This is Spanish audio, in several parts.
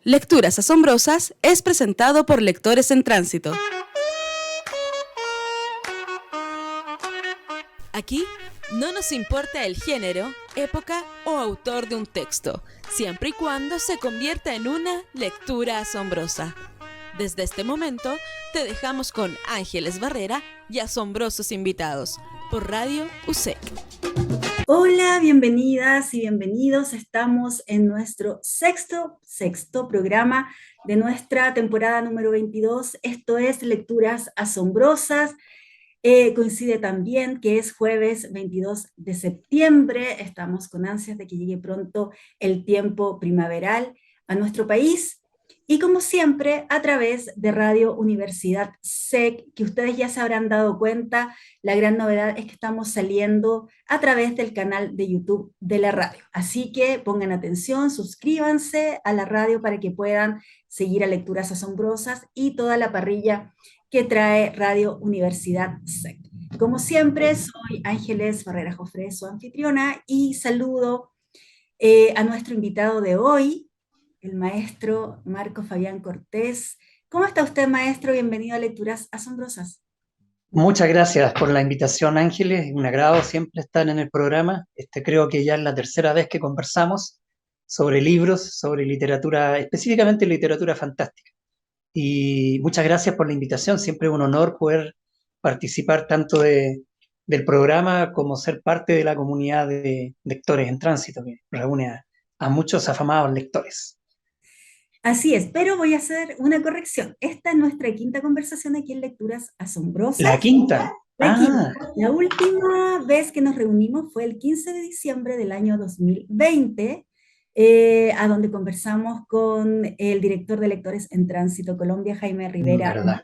Lecturas Asombrosas es presentado por Lectores en Tránsito. Aquí no nos importa el género, época o autor de un texto, siempre y cuando se convierta en una lectura asombrosa. Desde este momento, te dejamos con Ángeles Barrera y asombrosos invitados por Radio USEC. Hola, bienvenidas y bienvenidos. Estamos en nuestro sexto programa de nuestra temporada número 22. Esto es Lecturas Asombrosas. Coincide también que es jueves 22 de septiembre. Estamos con ansias de que llegue pronto el tiempo primaveral a nuestro país. Y como siempre, a través de Radio Universidad SEC, que ustedes ya se habrán dado cuenta, la gran novedad es que estamos saliendo a través del canal de YouTube de la radio. Así que pongan atención, suscríbanse a la radio para que puedan seguir a Lecturas Asombrosas y toda la parrilla que trae Radio Universidad SEC. Como siempre, soy Ángeles Barrera Jofré, su anfitriona, y saludo a nuestro invitado de hoy, el maestro Marco Fabián Cortés. ¿Cómo está usted, maestro? Bienvenido a Lecturas Asombrosas. Muchas gracias por la invitación, Ángeles. Es un agrado siempre estar en el programa. Creo que ya es la tercera vez que conversamos sobre libros, sobre literatura, específicamente literatura fantástica. Y muchas gracias por la invitación. Siempre es un honor poder participar tanto del programa como ser parte de la comunidad de lectores en tránsito, que reúne a muchos afamados lectores. Así es, pero voy a hacer una corrección. Esta es nuestra quinta conversación aquí en Lecturas Asombrosas. La quinta. La última vez que nos reunimos fue el 15 de diciembre del año 2020, a donde conversamos con el director de Lectores en Tránsito Colombia, Jaime Rivera,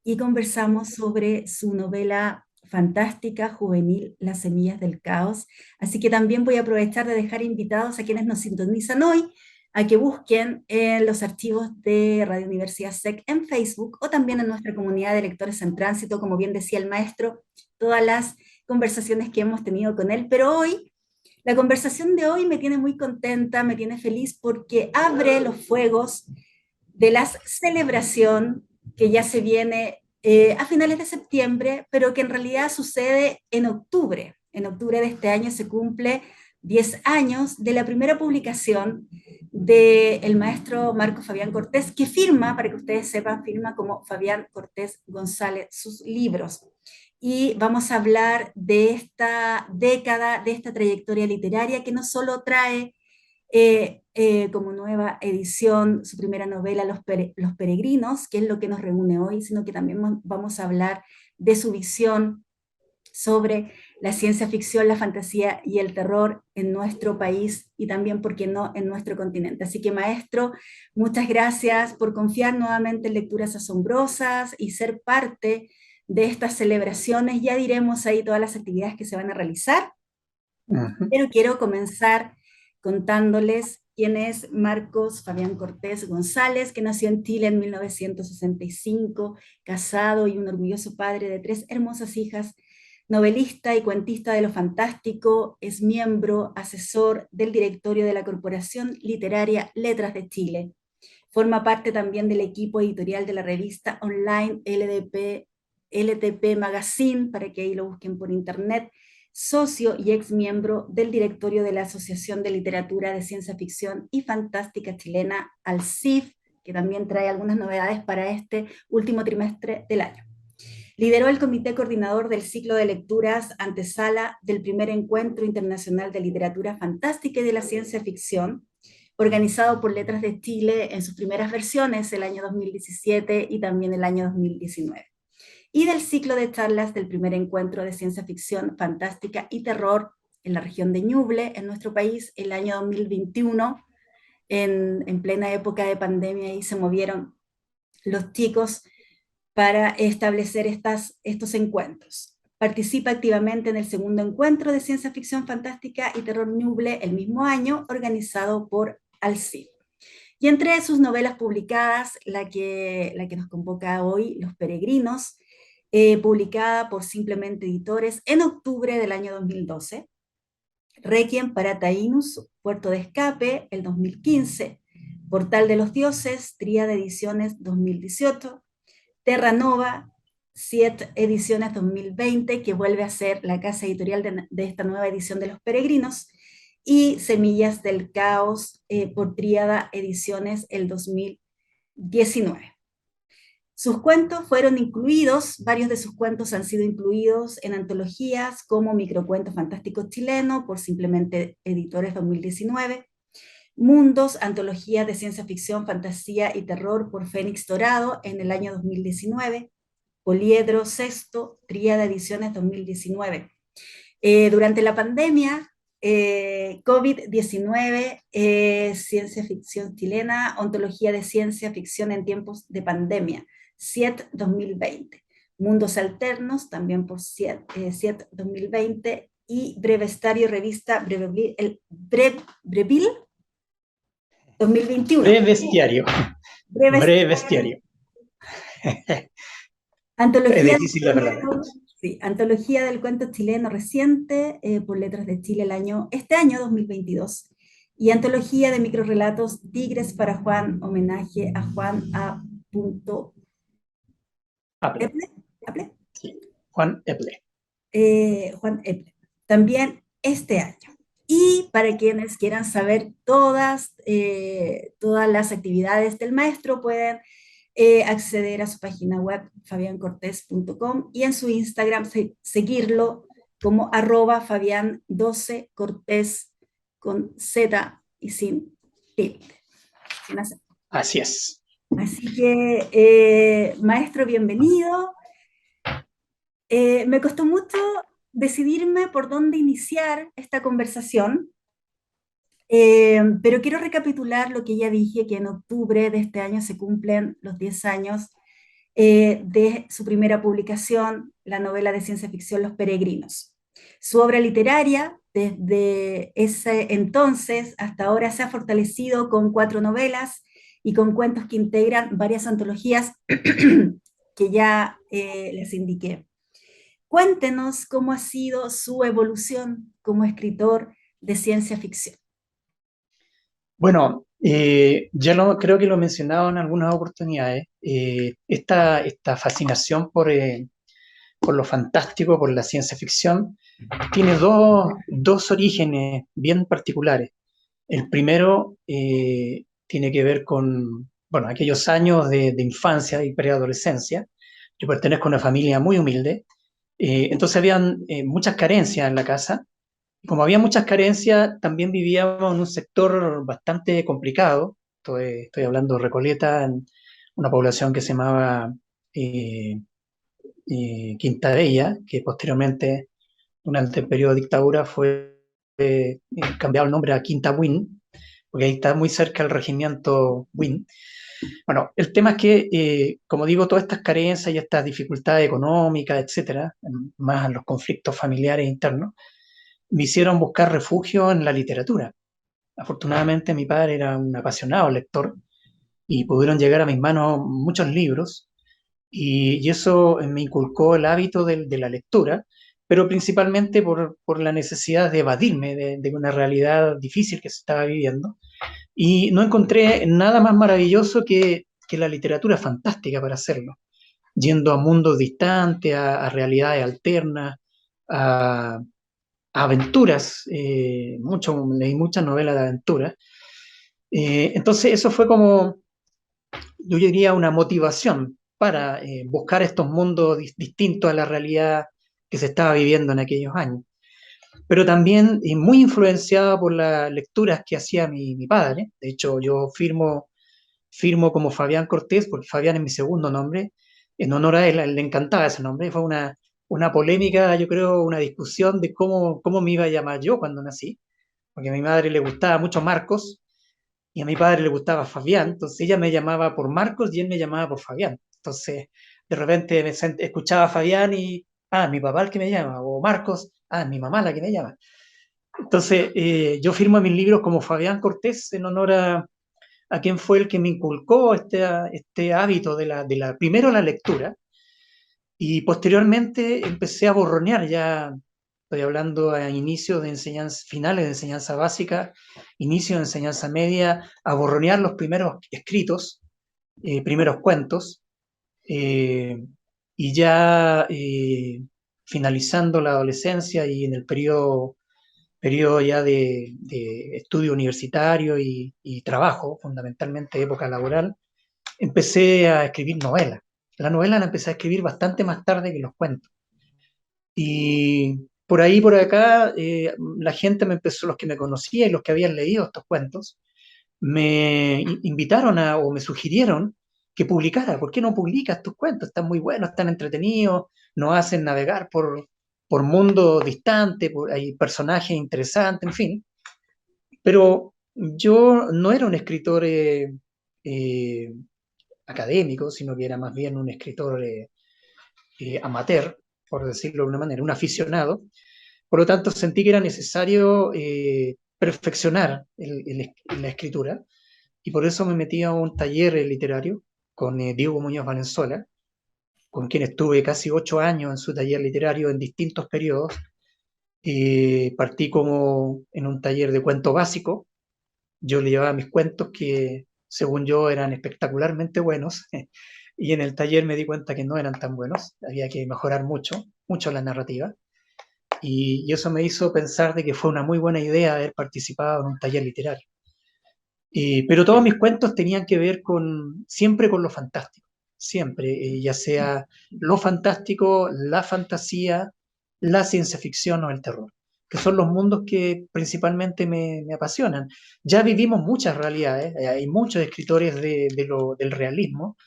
y conversamos sobre su novela fantástica, juvenil, Las semillas del caos. Así que también voy a aprovechar de dejar invitados a quienes nos sintonizan hoy a que busquen en los archivos de Radio Universidad SEC en Facebook o también en nuestra comunidad de lectores en tránsito, como bien decía el maestro, todas las conversaciones que hemos tenido con él. Pero hoy, la conversación de hoy me tiene muy contenta, me tiene feliz porque abre los fuegos de la celebración que ya se viene a finales de septiembre, pero que en realidad sucede en octubre. En octubre de este año se cumple 10 años de la primera publicación del maestro Marco Fabián Cortés, que firma, para que ustedes sepan, firma como Fabián Cortés González sus libros. Y vamos a hablar de esta década, de esta trayectoria literaria que no solo trae como nueva edición su primera novela, Los Peregrinos, que es lo que nos reúne hoy, sino que también vamos a hablar de su visión sobre la ciencia ficción, la fantasía y el terror en nuestro país y también, ¿por qué no?, en nuestro continente. Así que, maestro, muchas gracias por confiar nuevamente en Lecturas Asombrosas y ser parte de estas celebraciones. Ya diremos ahí todas las actividades que se van a realizar, pero quiero comenzar contándoles quién es Marcos Fabián Cortés González, que nació en Chile en 1965, casado y un orgulloso padre de 3 hermosas hijas, novelista y cuentista de lo fantástico, es miembro asesor del directorio de la Corporación Literaria Letras de Chile. Forma parte también del equipo editorial de la revista online LTP Magazine, para que ahí lo busquen por internet, socio y ex miembro del directorio de la Asociación de Literatura de Ciencia Ficción y Fantástica Chilena, ALCIF, que también trae algunas novedades para este último trimestre del año. Lideró el comité coordinador del ciclo de lecturas antesala del primer encuentro internacional de literatura fantástica y de la ciencia ficción, organizado por Letras de Chile en sus primeras versiones el año 2017 y también el año 2019. Y del ciclo de charlas del primer encuentro de ciencia ficción fantástica y terror en la región de Ñuble, en nuestro país, el año 2021, en plena época de pandemia, y se movieron los chicos para establecer estos encuentros. Participa activamente en el segundo encuentro de ciencia ficción fantástica y terror Ñuble el mismo año, organizado por ALCID. Y entre sus novelas publicadas, la que nos convoca hoy, Los Peregrinos, publicada por Simplemente Editores en octubre del año 2012, Requiem para Taínus, Puerto de Escape, el 2015, Portal de los Dioses, Tríada Ediciones 2018, Terra Nova, 7 Ediciones 2020, que vuelve a ser la casa editorial de esta nueva edición de Los Peregrinos, y Semillas del Caos por Tríada Ediciones el 2019. Sus cuentos fueron incluidos, varios de sus cuentos han sido incluidos en antologías como Microcuentos Fantásticos Chileno por Simplemente Editores 2019, Mundos, antología de ciencia ficción, fantasía y terror por Fénix Dorado en el año 2019, Poliedro Sexto, Tríada Ediciones 2019. Durante la pandemia, COVID-19, ciencia ficción chilena, ontología de ciencia ficción en tiempos de pandemia, CIET 2020. Mundos Alternos, también por CIET 2020, y Brevestario Revista Breville 2021. Brevestiario. Brevestiario. Antología, es difícil la verdad. Sí, Antología del Cuento Chileno Reciente por Letras de Chile este año 2022. Y Antología de Microrrelatos Tigres para Juan, homenaje a Juan A. Eple. ¿Aple? Sí, Juan Eple. Juan Eple. También este año. Y para quienes quieran saber todas las actividades del maestro, pueden acceder a su página web fabiancortés.com y en su Instagram seguirlo como @fabian12cortés con Z y sin tilde. Así es. Así que, maestro, bienvenido. Me costó mucho decidirme por dónde iniciar esta conversación, pero quiero recapitular lo que ya dije, que en octubre de este año se cumplen los 10 años de su primera publicación, la novela de ciencia ficción Los Peregrinos. Su obra literaria, desde ese entonces hasta ahora, se ha fortalecido con 4 novelas y con cuentos que integran varias antologías que ya les indiqué. Cuéntenos cómo ha sido su evolución como escritor de ciencia ficción. Bueno, creo que lo he mencionado en algunas oportunidades. Esta fascinación por lo fantástico, por la ciencia ficción, tiene dos orígenes bien particulares. El primero tiene que ver con, bueno, aquellos años de infancia y preadolescencia. Yo pertenezco a una familia muy humilde, entonces habían muchas carencias en la casa. Como había muchas carencias, también vivíamos en un sector bastante complicado. Estoy hablando de Recoleta, en una población que se llamaba Quinta Bella, que posteriormente, durante el periodo de dictadura, fue cambiado el nombre a Quinta Buin, porque ahí está muy cerca el regimiento Buin. Bueno, el tema es que, como digo, todas estas carencias y estas dificultades económicas, etcétera, más los conflictos familiares internos, me hicieron buscar refugio en la literatura. Afortunadamente mi padre era un apasionado lector y pudieron llegar a mis manos muchos libros y eso me inculcó el hábito de la lectura, pero principalmente por la necesidad de evadirme de una realidad difícil que se estaba viviendo. Y no encontré nada más maravilloso que la literatura fantástica para hacerlo, yendo a mundos distantes, a realidades alternas, a aventuras, leí muchas novelas de aventuras. Entonces eso fue como, yo diría, una motivación para buscar estos mundos distintos a la realidad que se estaba viviendo en aquellos años. Pero también muy influenciada por las lecturas que hacía mi padre. De hecho, yo firmo como Fabián Cortés, porque Fabián es mi segundo nombre, en honor a él le encantaba ese nombre. Fue una polémica, yo creo, una discusión de cómo me iba a llamar yo cuando nací, porque a mi madre le gustaba mucho Marcos y a mi padre le gustaba Fabián, entonces ella me llamaba por Marcos y él me llamaba por Fabián. Entonces, de repente escuchaba a Fabián y, mi papá el que me llama, o Marcos, mi mamá la que me llama. Entonces, yo firmo mis libros como Fabián Cortés en honor a quien fue el que me inculcó este hábito primero la lectura, y posteriormente empecé a borronear ya Estoy hablando a inicios de enseñanza, finales de enseñanza básica, inicio de enseñanza media, a borronear los primeros escritos, primeros cuentos, eh, y ya finalizando la adolescencia y en el periodo ya de estudio universitario y trabajo, fundamentalmente época laboral, empecé a escribir novelas. La novela la empecé a escribir bastante más tarde que los cuentos. Y por ahí, por acá, la gente me empezó, los que me conocían y los que habían leído estos cuentos, me invitaron o me sugirieron que publicara. ¿Por qué no publicas tus cuentos? Están muy buenos, están entretenidos, nos hacen navegar por mundos distantes, hay personajes interesantes, en fin. Pero yo no era un escritor eh, académico, sino que era más bien un escritor amateur, por decirlo de una manera, un aficionado. Por lo tanto, sentí que era necesario perfeccionar la escritura y por eso me metí a un taller literario con Diego Muñoz Valenzuela, con quien estuve casi 8 años en su taller literario en distintos periodos. Partí como en un taller de cuento básico. Yo le llevaba mis cuentos que, según yo, eran espectacularmente buenos, y en el taller me di cuenta que no eran tan buenos, había que mejorar mucho, mucho la narrativa, y eso me hizo pensar de que fue una muy buena idea haber participado en un taller literario. Pero todos mis cuentos tenían que ver siempre con lo fantástico, siempre, ya sea lo fantástico, la fantasía, la ciencia ficción o el terror, que son los mundos que principalmente me apasionan. Ya vivimos muchas realidades, hay muchos escritores del realismo,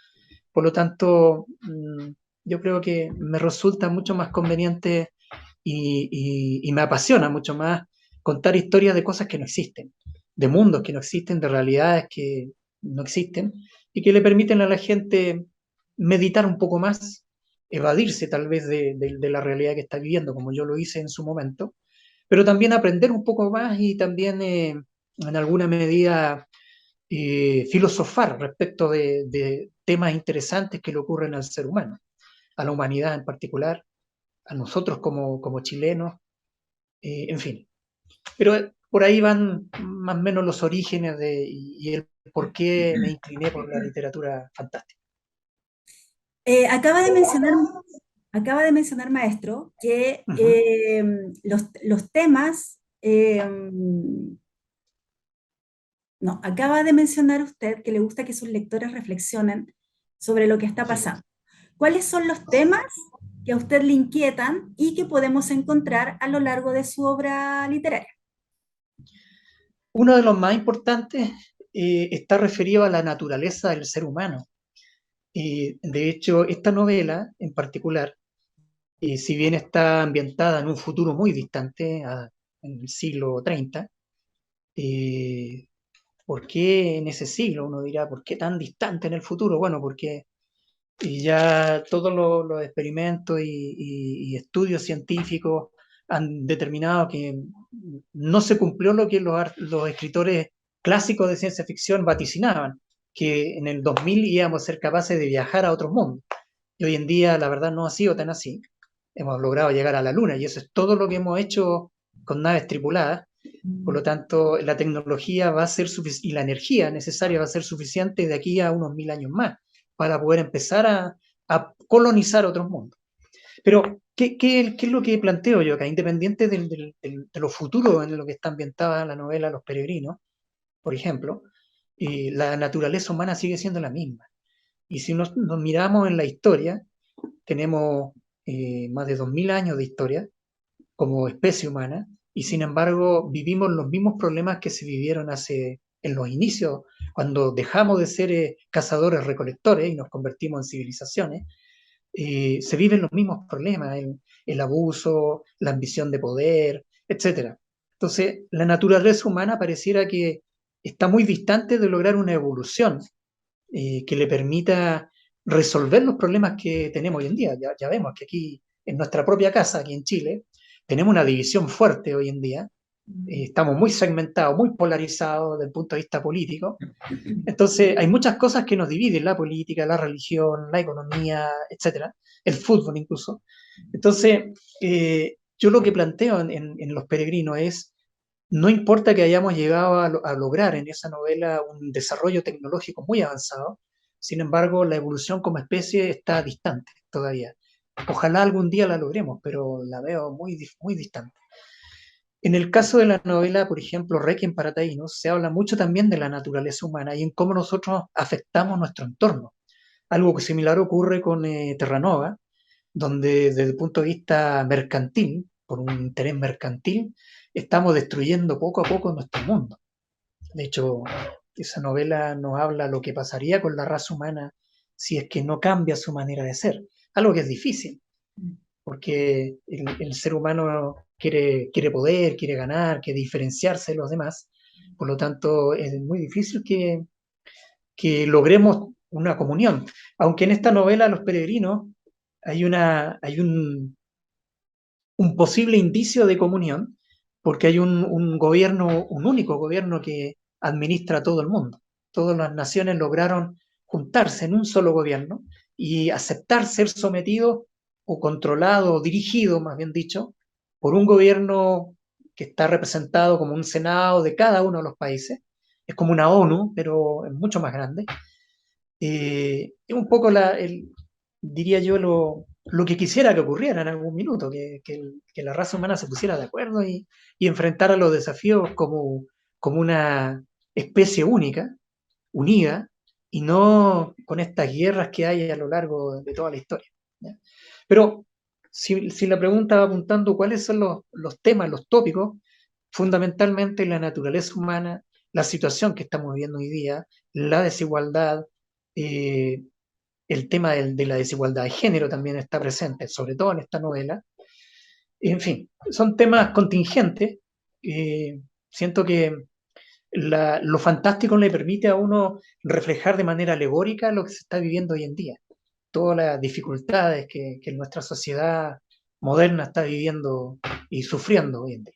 por lo tanto, yo creo que me resulta mucho más conveniente y me apasiona mucho más contar historias de cosas que no existen, de mundos que no existen, de realidades que no existen y que le permiten a la gente meditar un poco más, evadirse tal vez de la realidad que está viviendo, como yo lo hice en su momento, pero también aprender un poco más y también en alguna medida filosofar respecto de temas interesantes que le ocurren al ser humano, a la humanidad en particular, a nosotros como chilenos, en fin. Pero por ahí van más o menos los orígenes y el por qué me incliné por la literatura fantástica. Eh, acaba de mencionar, acaba de mencionar, maestro, que Ujú. los temas, no, acaba de mencionar usted que le gusta que sus lectores reflexionen sobre lo que está Sí. pasando. ¿Cuáles son los temas que a usted le inquietan y que podemos encontrar a lo largo de su obra literaria? Uno de los más importantes está referido a la naturaleza del ser humano. De hecho, esta novela en particular, si bien está ambientada en un futuro muy distante, en el siglo 30, eh, ¿por qué en ese siglo? Uno dirá, ¿por qué tan distante en el futuro? Bueno, porque ya todos los experimentos y estudios científicos han determinado que no se cumplió lo que los escritores clásicos de ciencia ficción vaticinaban, que en el 2000 íbamos a ser capaces de viajar a otros mundos. Y hoy en día, la verdad, no ha sido tan así. Hemos logrado llegar a la Luna y eso es todo lo que hemos hecho con naves tripuladas. Por lo tanto, la tecnología va a ser y la energía necesaria va a ser suficiente de aquí a unos 1000 años más para poder empezar a colonizar otros mundos. Pero, ¿qué es lo que planteo yo acá? Independiente de lo futuro en lo que está ambientada la novela Los Peregrinos, por ejemplo, la naturaleza humana sigue siendo la misma. Y si nos miramos en la historia, tenemos más de 2000 años de historia como especie humana, y sin embargo vivimos los mismos problemas que se vivieron en los inicios, cuando dejamos de ser cazadores-recolectores y nos convertimos en civilizaciones. Se viven los mismos problemas, el abuso, la ambición de poder, etcétera. Entonces, la naturaleza humana pareciera que está muy distante de lograr una evolución que le permita resolver los problemas que tenemos hoy en día. Ya vemos que aquí, en nuestra propia casa, aquí en Chile, tenemos una división fuerte hoy en día. Estamos muy segmentados, muy polarizados desde el punto de vista político. Entonces, hay muchas cosas que nos dividen: la política, la religión, la economía, etcétera, el fútbol incluso. Entonces, yo lo que planteo en Los Peregrinos es, no importa que hayamos llegado a lograr en esa novela un desarrollo tecnológico muy avanzado, sin embargo, la evolución como especie está distante todavía. Ojalá algún día la logremos, pero la veo muy distante. En el caso de la novela, por ejemplo, Requiem para Taínos, se habla mucho también de la naturaleza humana y en cómo nosotros afectamos nuestro entorno. Algo similar ocurre con Terranova, donde desde el punto de vista mercantil, por un interés mercantil, estamos destruyendo poco a poco nuestro mundo. De hecho, esa novela nos habla lo que pasaría con la raza humana si es que no cambia su manera de ser, algo que es difícil, porque el ser humano quiere poder, quiere ganar, quiere diferenciarse de los demás, por lo tanto es muy difícil que logremos una comunión. Aunque en esta novela Los Peregrinos hay un posible indicio de comunión, porque hay un gobierno, un único gobierno que administra a todo el mundo. Todas las naciones lograron juntarse en un solo gobierno y aceptar ser sometidos o controlado o dirigido, más bien dicho, por un gobierno que está representado como un senado de cada uno de los países. Es como una ONU, pero es mucho más grande. Es un poco diría yo, lo que quisiera que ocurriera en algún minuto, que la raza humana se pusiera de acuerdo y enfrentara los desafíos como una especie única, unida, y no con estas guerras que hay a lo largo de toda la historia. ¿Ya? Pero si la pregunta va apuntando cuáles son los temas, los tópicos, fundamentalmente la naturaleza humana, la situación que estamos viviendo hoy día, la desigualdad, eh, el tema de la desigualdad de género también está presente, sobre todo en esta novela. En fin, son temas contingentes. Siento que lo fantástico le permite a uno reflejar de manera alegórica lo que se está viviendo hoy en día, todas las dificultades que nuestra sociedad moderna está viviendo y sufriendo hoy en día.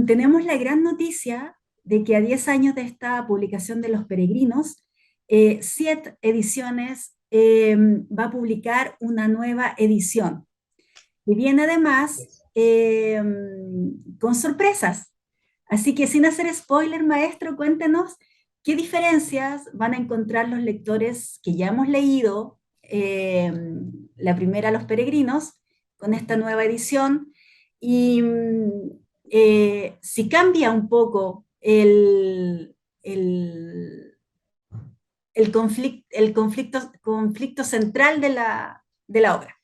Tenemos la gran noticia de que a 10 años de esta publicación de Los Peregrinos, Siete Ediciones va a publicar una nueva edición. Y viene además con sorpresas. Así que sin hacer spoiler, maestro, cuéntenos qué diferencias van a encontrar los lectores que ya hemos leído la primera Los Peregrinos con esta nueva edición y si cambia un poco conflicto central de la obra.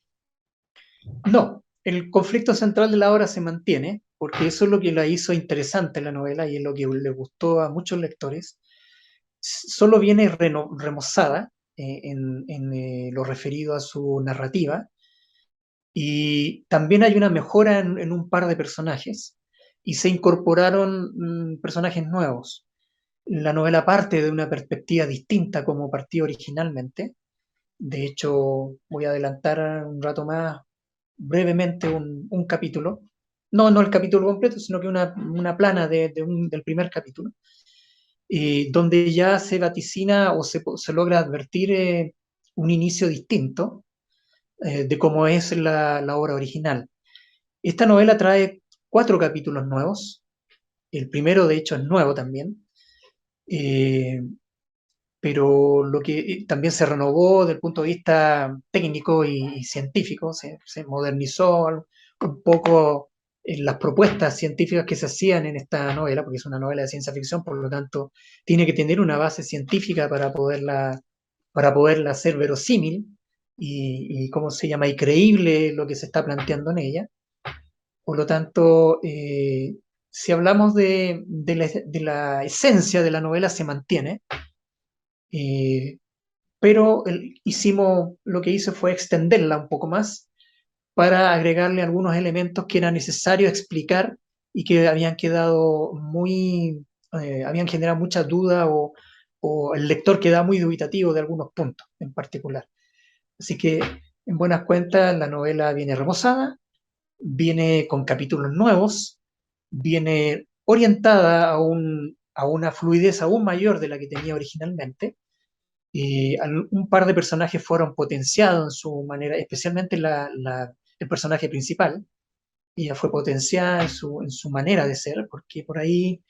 No, el conflicto central de la obra se mantiene, porque eso es lo que la hizo interesante la novela y es lo que le gustó a muchos lectores. Solo viene remozada en lo referido a su narrativa y también hay una mejora en un par de personajes y se incorporaron personajes nuevos. La novela parte de una perspectiva distinta como partió originalmente. De hecho, voy a adelantar un rato más brevemente un capítulo. No el capítulo completo, sino que una plana del primer capítulo, donde ya se vaticina o se logra advertir un inicio distinto de cómo es la obra original. Esta novela trae 4 capítulos nuevos. El primero, de hecho, es nuevo también. Eh, pero lo que también se renovó desde el punto de vista técnico y científico, se modernizó un poco en las propuestas científicas que se hacían en esta novela, porque es una novela de ciencia ficción, por lo tanto tiene que tener una base científica para poderla hacer verosímil y ¿cómo se llama? Y creíble lo que se está planteando en ella. Por lo tanto, si hablamos de la esencia de la novela, se mantiene. Pero lo que hice fue extenderla un poco más para agregarle algunos elementos que era necesario explicar y que habían quedado habían generado mucha duda o el lector queda muy dubitativo de algunos puntos en particular. Así que, en buenas cuentas, la novela viene remozada, viene con capítulos nuevos, viene orientada a una fluidez aún mayor de la que tenía originalmente. Un par de personajes fueron potenciados en su manera, especialmente el personaje principal. Ella fue potenciada en su manera de ser, porque por ahí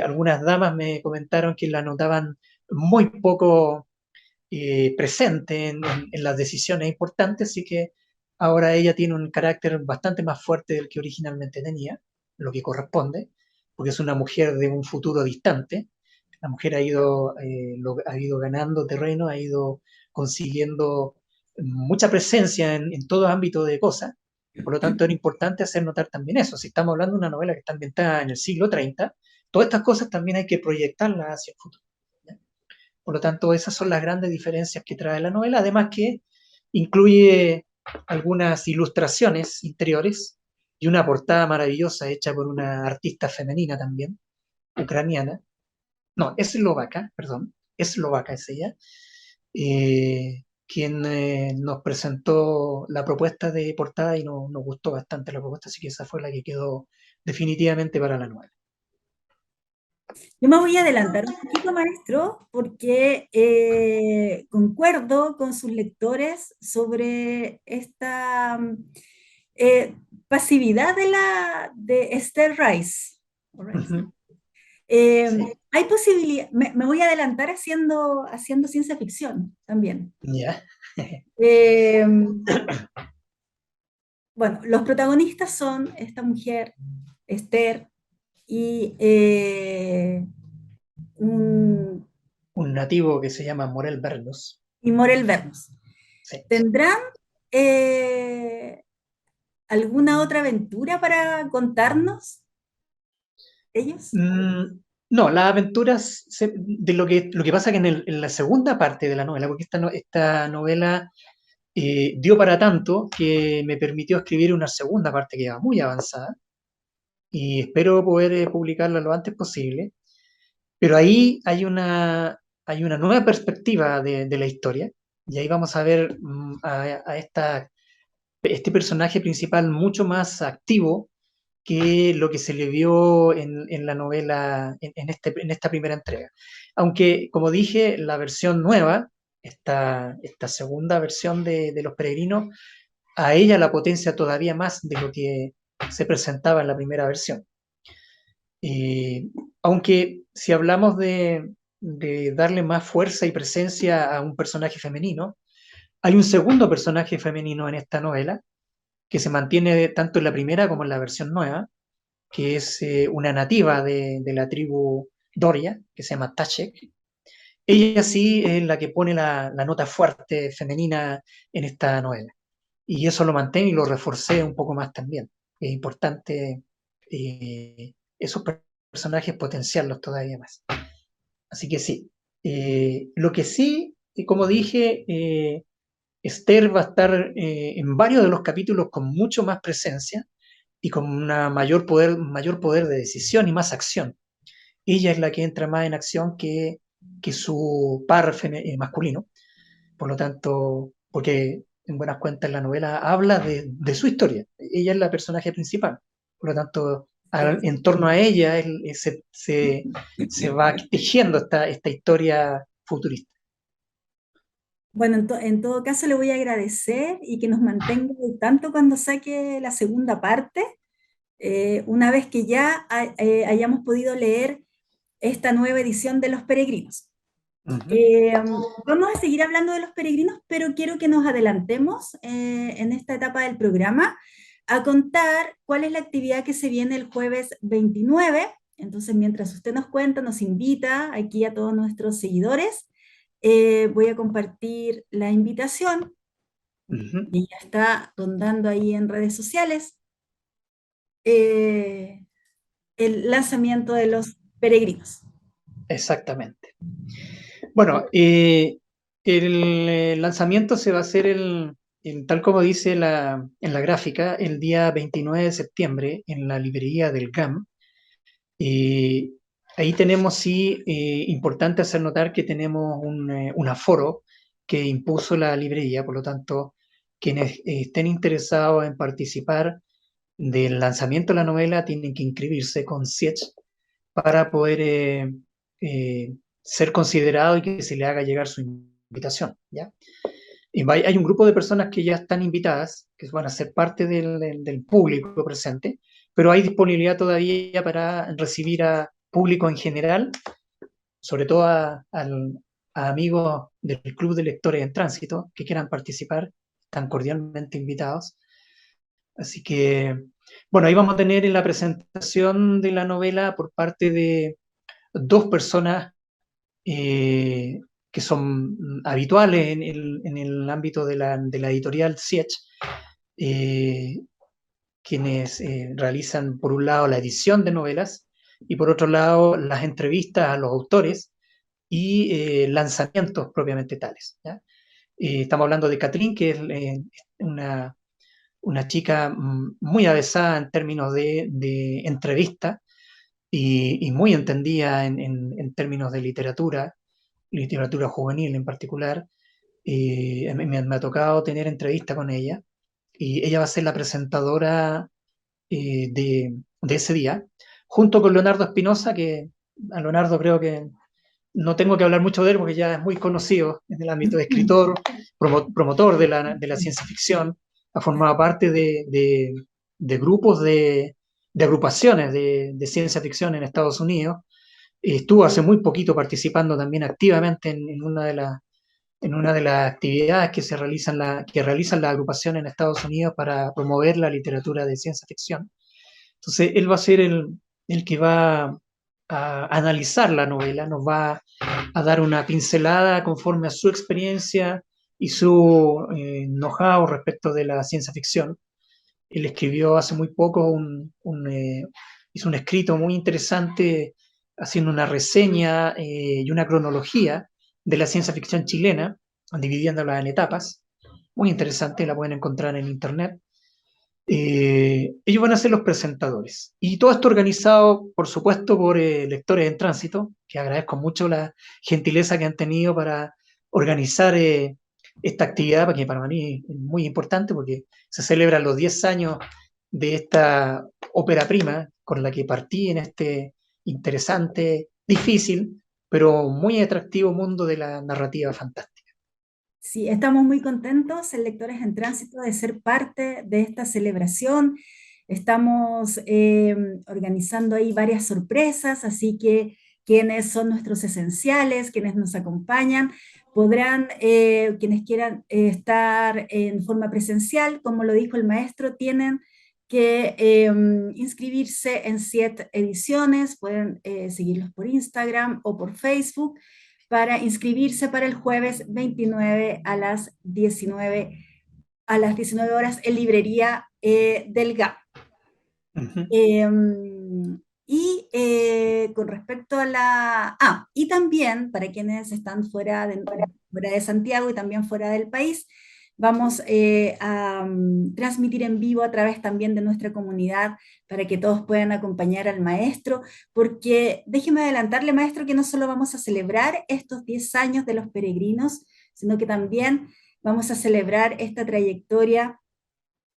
algunas damas me comentaron que la notaban muy poco presente en las decisiones importantes, así que ahora ella tiene un carácter bastante más fuerte del que originalmente tenía, lo que corresponde, porque es una mujer de un futuro distante. La mujer ha ido ganando terreno, ha ido consiguiendo mucha presencia en todo ámbito de cosas. Por lo tanto, era importante hacer notar también eso. Si estamos hablando de una novela que está ambientada en el siglo 30, todas estas cosas también hay que proyectarlas hacia el futuro. ¿Ya? Por lo tanto, esas son las grandes diferencias que trae la novela, además que incluye algunas ilustraciones interiores y una portada maravillosa hecha por una artista femenina también, ucraniana, no, eslovaca, perdón, eslovaca es ella, quien nos presentó la propuesta de portada y nos gustó bastante la propuesta, así que esa fue la que quedó definitivamente para la novela. Yo me voy a adelantar un poquito, maestro, porque concuerdo con sus lectores sobre esta pasividad de Esther Rice. Ujú. Eh, Sí, hay posibilidad, me voy a adelantar haciendo ciencia ficción también. ya. Eh, bueno, los protagonistas son esta mujer, Esther, y un, Un nativo que se llama Morel Bernus. y Morel Vernos. Sí. ¿Tendrán eh, alguna otra aventura para contarnos ellos? No, las aventuras de lo que pasa que en la segunda parte de la novela, porque esta novela dio para tanto que me permitió escribir una segunda parte que iba muy avanzada y espero poder publicarla lo antes posible. Pero ahí hay una nueva perspectiva de la historia y ahí vamos a ver este personaje principal mucho más activo que lo que se le vio en la novela, en esta primera entrega. Aunque, como dije, la versión nueva, esta segunda versión de Los Peregrinos, a ella la potencia todavía más de lo que se presentaba en la primera versión. Y aunque si hablamos de darle más fuerza y presencia a un personaje femenino, hay un segundo personaje femenino en esta novela que se mantiene tanto en la primera como en la versión nueva, que es una nativa de la tribu Doria, que se llama Tachek. Ella sí es la que pone la nota fuerte femenina en esta novela. Y eso lo mantengo y lo reforcé un poco más también. Es importante esos personajes potenciarlos todavía más. Así que sí. Lo que sí, como dije, Esther va a estar en varios de los capítulos con mucho más presencia y con una mayor poder de decisión y más acción. Ella es la que entra más en acción que su par masculino. Por lo tanto, porque en buenas cuentas la novela habla de su historia. Ella es la personaje principal. Por lo tanto, en torno a ella se va tejiendo esta historia futurista. Bueno, en todo caso le voy a agradecer y que nos mantenga al tanto cuando saque la segunda parte, una vez que ya hayamos podido leer esta nueva edición de Los Peregrinos. Ujú. Vamos a seguir hablando de Los Peregrinos, pero quiero que nos adelantemos en esta etapa del programa a contar cuál es la actividad que se viene el jueves 29. Entonces, mientras usted nos cuenta, nos invita aquí a todos nuestros seguidores, voy a compartir la invitación Ujú. y ya está rondando ahí en redes sociales eh, el lanzamiento de Los Peregrinos. Exactamente. Bueno, el lanzamiento se va a hacer tal como dice en la gráfica, el día 29 de septiembre en la librería del GAM. Eh, Ahí tenemos, sí, importante hacer notar que tenemos un aforo que impuso la librería, por lo tanto, quienes estén interesados en participar del lanzamiento de la novela tienen que inscribirse con Sietch para poder ser considerado y que se le haga llegar su invitación, ¿ya? Y hay un grupo de personas que ya están invitadas, que van a ser parte del público presente, pero hay disponibilidad todavía para recibir a público en general, sobre todo a amigos del Club de Lectores en Tránsito que quieran participar, están cordialmente invitados. Así que, bueno, ahí vamos a tener en la presentación de la novela por parte de dos personas eh, que son habituales en el ámbito de la editorial Siech, eh, quienes realizan por un lado la edición de novelas y por otro lado las entrevistas a los autores y lanzamientos propiamente tales, ¿ya? Estamos hablando de Catherine, que es una, una chica muy avesada en términos de entrevista y muy entendida en términos de literatura juvenil en particular. Me ha tocado tener entrevista con ella y ella va a ser la presentadora de ese día, junto con Leonardo Espinosa, que a Leonardo creo que no tengo que hablar mucho de él porque ya es muy conocido en el ámbito de escritor, promotor de la ciencia ficción, ha formado parte de grupos de agrupaciones de ciencia ficción en Estados Unidos. Estuvo hace muy poquito participando también activamente en una de las actividades que realizan la agrupación en Estados Unidos para promover la literatura de ciencia ficción. Entonces, él va a ser el que va a analizar la novela, nos va a dar una pincelada conforme a su experiencia y su know-how respecto de la ciencia ficción. Él escribió hace muy poco hizo un escrito muy interesante haciendo una reseña y una cronología de la ciencia ficción chilena, dividiéndola en etapas. Muy interesante, la pueden encontrar en internet. Ellos van a ser los presentadores. Y todo esto organizado, por supuesto, por Lectores en Tránsito, que agradezco mucho la gentileza que han tenido para organizar esta actividad, porque para mí es muy importante, porque se celebran los 10 años de esta ópera prima con la que partí en este interesante, difícil, pero muy atractivo mundo de la narrativa fantástica. Sí, estamos muy contentos en Lectores en Tránsito de ser parte de esta celebración. Estamos organizando ahí varias sorpresas, así que quienes son nuestros esenciales, quienes nos acompañan, podrán, quienes quieran estar en forma presencial, como lo dijo el maestro, tienen que inscribirse en 7 ediciones, pueden seguirlos por Instagram o por Facebook para inscribirse para el jueves 29 a las 19 horas en librería del GAP. Ujú. Con respecto a la... y también para quienes están fuera de Santiago y también fuera del país, vamos a transmitir en vivo a través también de nuestra comunidad para que todos puedan acompañar al maestro, porque déjeme adelantarle, maestro, que no solo vamos a celebrar estos 10 años de los peregrinos, sino que también vamos a celebrar esta trayectoria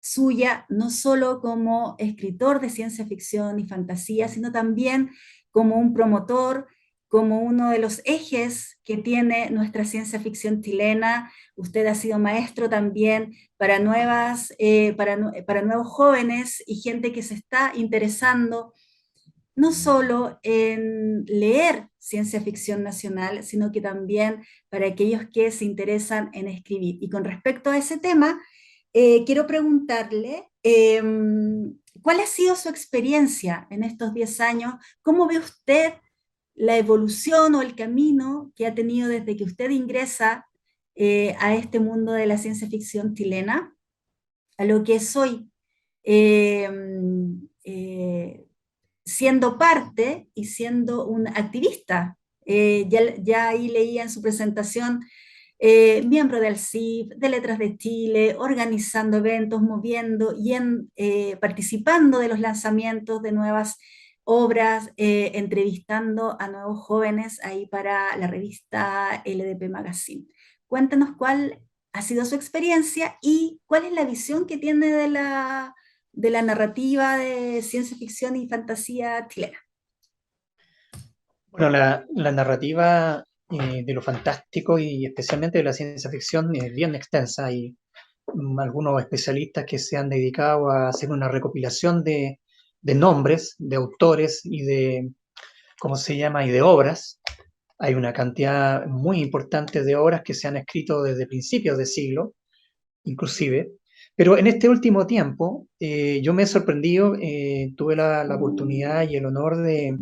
suya, no solo como escritor de ciencia ficción y fantasía, sino también como un promotor, como uno de los ejes que tiene nuestra ciencia ficción chilena. Usted ha sido maestro también para para nuevos jóvenes y gente que se está interesando no solo en leer ciencia ficción nacional, sino que también para aquellos que se interesan en escribir. Y con respecto a ese tema, quiero preguntarle, ¿cuál ha sido su experiencia en estos 10 años? ¿Cómo ve usted la evolución o el camino que ha tenido desde que usted ingresa a este mundo de la ciencia ficción chilena, a lo que es hoy? Eh, eh, Siendo parte y siendo un activista. Ya ahí leía en su presentación, miembro del CIF, de Letras de Chile, organizando eventos, moviendo y participando de los lanzamientos de nuevas obras, entrevistando a nuevos jóvenes ahí para la revista LDP Magazine. Cuéntanos cuál ha sido su experiencia y cuál es la visión que tiene de la narrativa de ciencia ficción y fantasía chilena. Bueno, la narrativa de lo fantástico y especialmente de la ciencia ficción es bien extensa. Hay algunos especialistas que se han dedicado a hacer una recopilación de nombres, de autores y de, ¿cómo se llama?, y de obras. Hay una cantidad muy importante de obras que se han escrito desde principios de siglo, inclusive. Pero en este último tiempo yo me he sorprendido, tuve la oportunidad y el honor de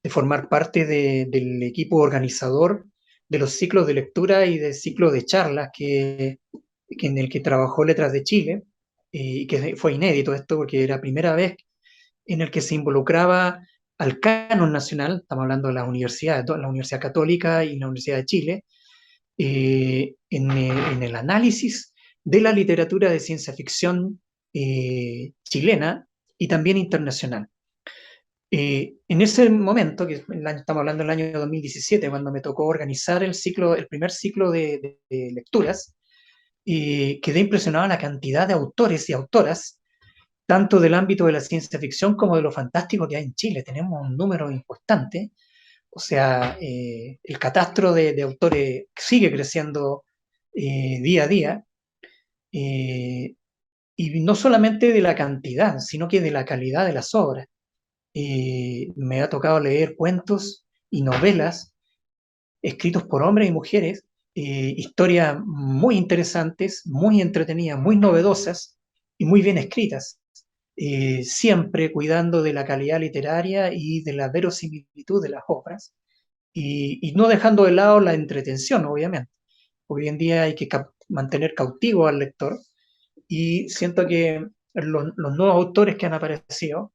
formar parte del equipo organizador de los ciclos de lectura y del ciclo de charlas en el que trabajó Letras de Chile, y que fue inédito esto porque era la primera vez en el que se involucraba al canon nacional, estamos hablando de las universidades, la Universidad Católica y la Universidad de Chile, en el análisis de la literatura de ciencia ficción chilena y también internacional. En ese momento, estamos hablando del año 2017, cuando me tocó organizar el primer ciclo de lecturas, quedé impresionado la cantidad de autores y autoras, tanto del ámbito de la ciencia ficción como de lo fantástico que hay en Chile. Tenemos un número importante, o sea, el catastro de autores sigue creciendo día a día, eh, y no solamente de la cantidad, sino que de la calidad de las obras. Me ha tocado leer cuentos y novelas escritos por hombres y mujeres, historias muy interesantes, muy entretenidas, muy novedosas y muy bien escritas, siempre cuidando de la calidad literaria y de la verosimilitud de las obras, y no dejando de lado la entretención, obviamente. Hoy en día hay que mantener cautivo al lector, y siento que los nuevos autores que han aparecido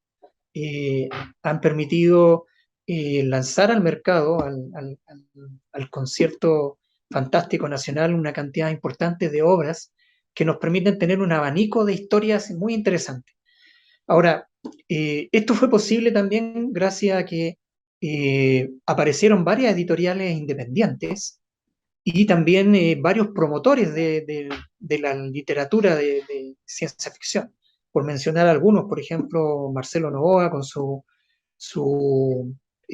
eh, han permitido lanzar al mercado, al concierto fantástico nacional, una cantidad importante de obras que nos permiten tener un abanico de historias muy interesantes. Ahora, esto fue posible también gracias a que aparecieron varias editoriales independientes y también varios promotores de la literatura de ciencia ficción. Por mencionar algunos, por ejemplo, Marcelo Novoa con su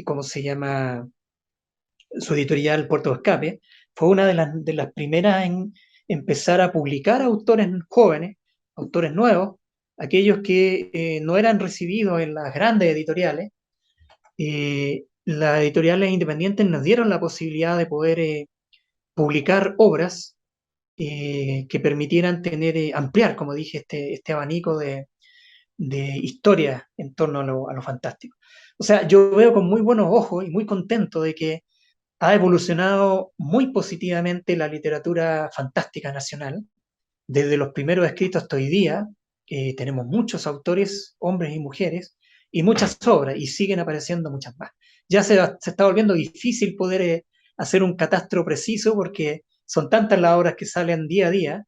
¿cómo se llama?, su editorial Puerto de Escape, fue una de las primeras en empezar a publicar autores jóvenes, autores nuevos, aquellos que no eran recibidos en las grandes editoriales. Las editoriales independientes nos dieron la posibilidad de poder publicar obras que permitieran ampliar, como dije, este abanico de historias en torno a lo fantástico. O sea, yo veo con muy buenos ojos y muy contento de que ha evolucionado muy positivamente la literatura fantástica nacional. Desde los primeros escritos hasta hoy día, tenemos muchos autores, hombres y mujeres, y muchas obras, y siguen apareciendo muchas más. Ya se está volviendo difícil poder hacer un catastro preciso porque son tantas las obras que salen día a día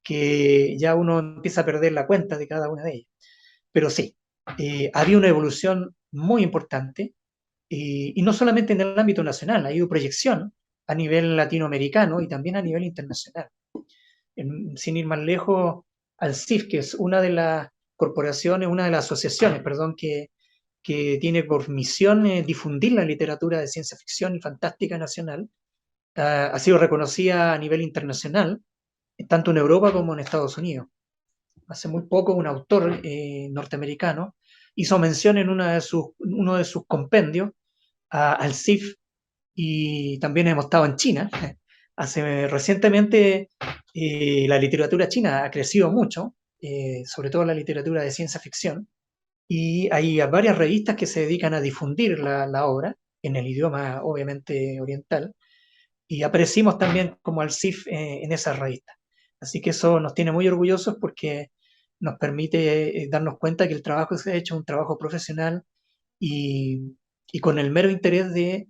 que ya uno empieza a perder la cuenta de cada una de ellas. Pero sí, había una evolución muy importante, y no solamente en el ámbito nacional, ha habido proyección a nivel latinoamericano y también a nivel internacional. Sin ir más lejos, ALCIF, que es una de las corporaciones, una de las asociaciones, perdón, que tiene por misión difundir la literatura de ciencia ficción y fantástica nacional, ha sido reconocida a nivel internacional, tanto en Europa como en Estados Unidos. Hace muy poco un autor norteamericano hizo mención en uno de sus compendios al CIF, y también hemos estado en China. Recientemente la literatura china ha crecido mucho, sobre todo la literatura de ciencia ficción, y hay varias revistas que se dedican a difundir la obra en el idioma obviamente oriental, y aparecimos también como al CIF en esas revistas. Así que eso nos tiene muy orgullosos porque nos permite darnos cuenta que el trabajo que se ha hecho es un trabajo profesional, y con el mero interés de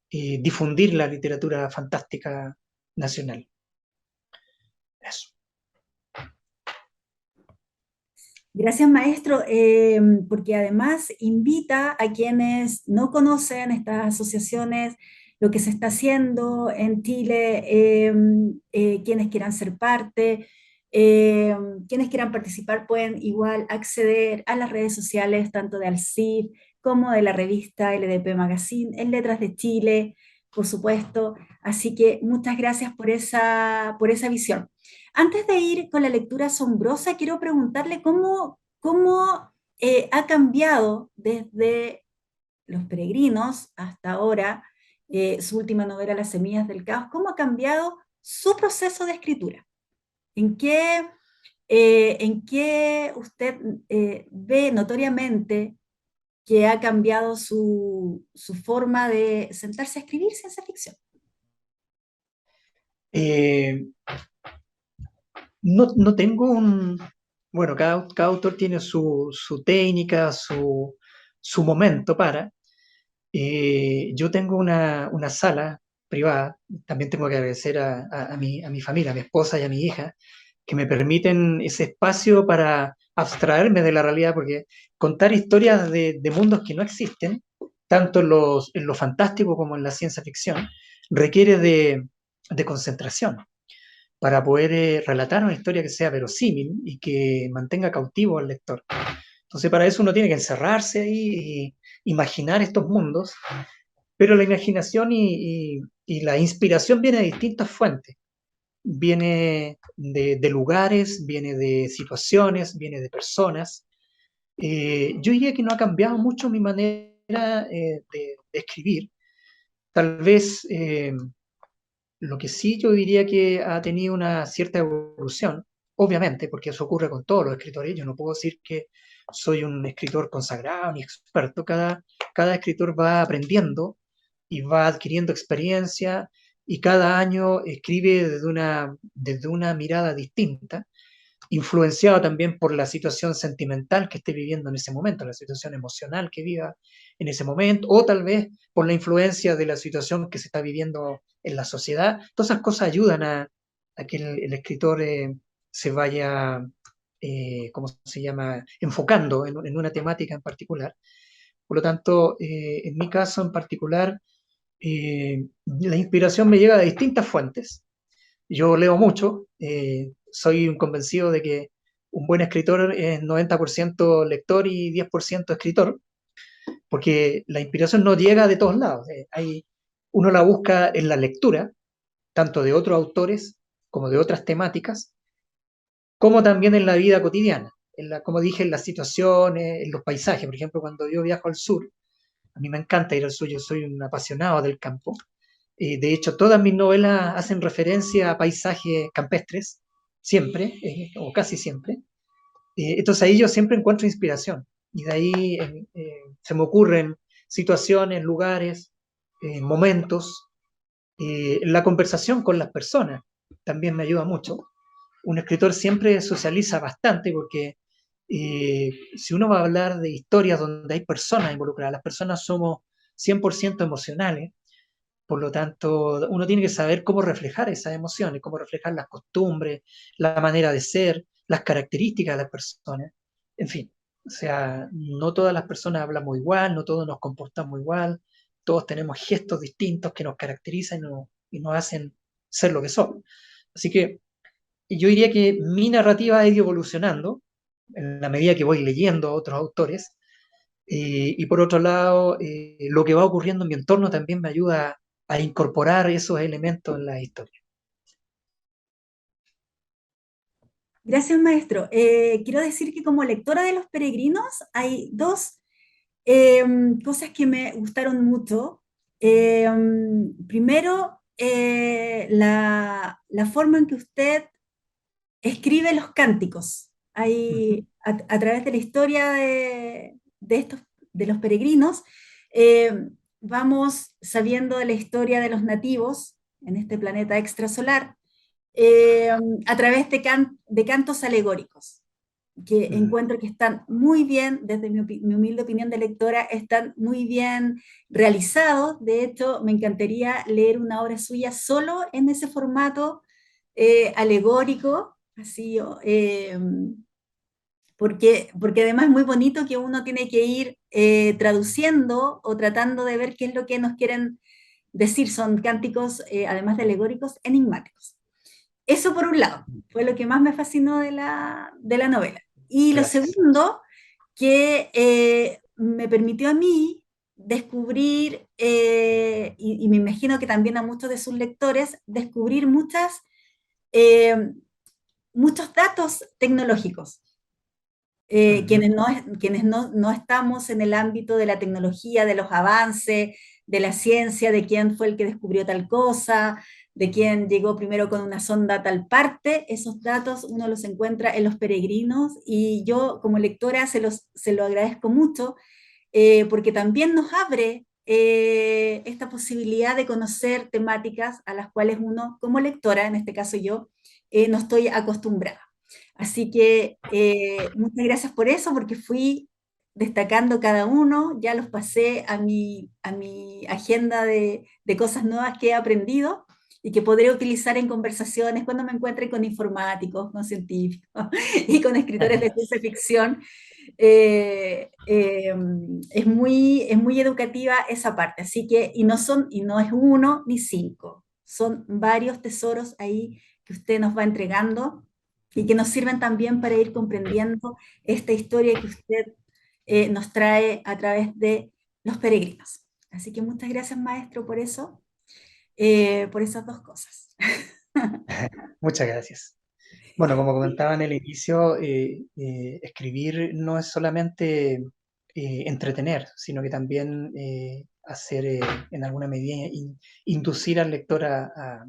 difundir la literatura fantástica nacional. Eso. Gracias, maestro, porque además invita a quienes no conocen estas asociaciones, lo que se está haciendo en Chile, quienes quieran ser parte, eh, quienes quieran participar pueden igual acceder a las redes sociales, tanto de ALCIF como de la revista LDP Magazine, en Letras de Chile, por supuesto. Así que muchas gracias por esa visión. Antes de ir con la lectura asombrosa, quiero preguntarle cómo ha cambiado desde Los Peregrinos hasta ahora, su última novela, Las Semillas del Caos, cómo ha cambiado su proceso de escritura. ¿En qué usted ve notoriamente que ha cambiado su forma de sentarse a escribir ciencia ficción? Eh, no tengo un... Bueno, cada autor tiene su técnica, su momento para. Yo tengo una sala privada, también tengo que agradecer a mi familia, a mi esposa y a mi hija, que me permiten ese espacio para abstraerme de la realidad, porque contar historias de mundos que no existen, tanto en lo fantástico como en la ciencia ficción, requiere de concentración para poder relatar una historia que sea verosímil y que mantenga cautivo al lector. Entonces, para eso uno tiene que encerrarse ahí y imaginar estos mundos, pero la imaginación y la inspiración viene de distintas fuentes. Viene de lugares, viene de situaciones, viene de personas. Yo diría que no ha cambiado mucho mi manera de escribir. Tal vez lo que sí yo diría que ha tenido una cierta evolución, obviamente, porque eso ocurre con todos los escritores. Yo no puedo decir que soy un escritor consagrado ni experto. Cada escritor va aprendiendo y va adquiriendo experiencia y cada año escribe desde una mirada distinta, influenciado también por la situación sentimental que esté viviendo en ese momento, la situación emocional que viva en ese momento, o tal vez por la influencia de la situación que se está viviendo en la sociedad. Todas esas cosas ayudan a que el escritor se vaya, ¿cómo se llama?, enfocando en una temática en particular. Por lo tanto, en mi caso en particular, la inspiración me llega de distintas fuentes. Yo leo mucho, soy un convencido de que un buen escritor es 90% lector y 10% escritor, porque la inspiración no llega de todos lados. Uno la busca en la lectura, tanto de otros autores como de otras temáticas, como también en la vida cotidiana, como dije, en las situaciones, en los paisajes. Por ejemplo, cuando yo viajo al sur, a mí me encanta ir al sur, yo soy un apasionado del campo. De hecho, todas mis novelas hacen referencia a paisajes campestres, siempre, o casi siempre. Entonces ahí yo siempre encuentro inspiración. Y de ahí se me ocurren situaciones, lugares, momentos. La conversación con las personas también me ayuda mucho. Un escritor siempre socializa bastante porque si uno va a hablar de historias donde hay personas involucradas, las personas somos 100% emocionales. Por lo tanto, uno tiene que saber cómo reflejar esas emociones, cómo reflejar las costumbres, la manera de ser, las características de las personas. En fin, o sea, no todas las personas hablamos igual, no todos nos comportamos igual, todos tenemos gestos distintos que nos caracterizan y nos hacen ser lo que somos. Así que yo diría que mi narrativa ha ido evolucionando en la medida que voy leyendo a otros autores. Y por otro lado, lo que va ocurriendo en mi entorno también me ayuda a incorporar esos elementos en la historia. Gracias, maestro. Quiero decir que como lectora de Los Peregrinos hay dos cosas que me gustaron mucho. Primero, la forma en que usted escribe los cánticos. Ujú. A través de la historia de los peregrinos, eh, vamos sabiendo de la historia de los nativos en este planeta extrasolar, eh, a través de cantos alegóricos, que Mm. encuentro que están muy bien, desde mi humilde opinión de lectora, están muy bien realizados. De hecho, me encantaría leer una obra suya solo en ese formato alegórico, así, porque además es muy bonito que uno tiene que ir traduciendo o tratando de ver qué es lo que nos quieren decir. Son cánticos, además de alegóricos, enigmáticos. Eso por un lado, fue lo que más me fascinó de la novela. Y lo Gracias. segundo, que me permitió a mí descubrir, y me imagino que también a muchos de sus lectores, descubrir eh, muchos datos tecnológicos. Ujú. Quienes no estamos en el ámbito de la tecnología, de los avances, de la ciencia, de quién fue el que descubrió tal cosa, de quién llegó primero con una sonda a tal parte, esos datos uno los encuentra en los peregrinos y yo como lectora se lo agradezco mucho porque también nos abre esta posibilidad de conocer temáticas a las cuales uno como lectora, en este caso yo, no estoy acostumbrada. Así que muchas gracias por eso, porque fui destacando cada uno, ya los pasé a mi agenda de cosas nuevas que he aprendido y que podré utilizar en conversaciones cuando me encuentre con informáticos, con científicos y con escritores de ciencia ficción. Eh, eh, es muy educativa esa parte, así que, y no es uno ni cinco, son varios tesoros ahí que usted nos va entregando y que nos sirven también para ir comprendiendo esta historia que usted nos trae a través de los peregrinos. Así que muchas gracias, maestro, por esas dos cosas. Muchas gracias. Bueno, como comentaba en el inicio, escribir no es solamente entretener, sino que también hacer, en alguna medida, inducir al lector a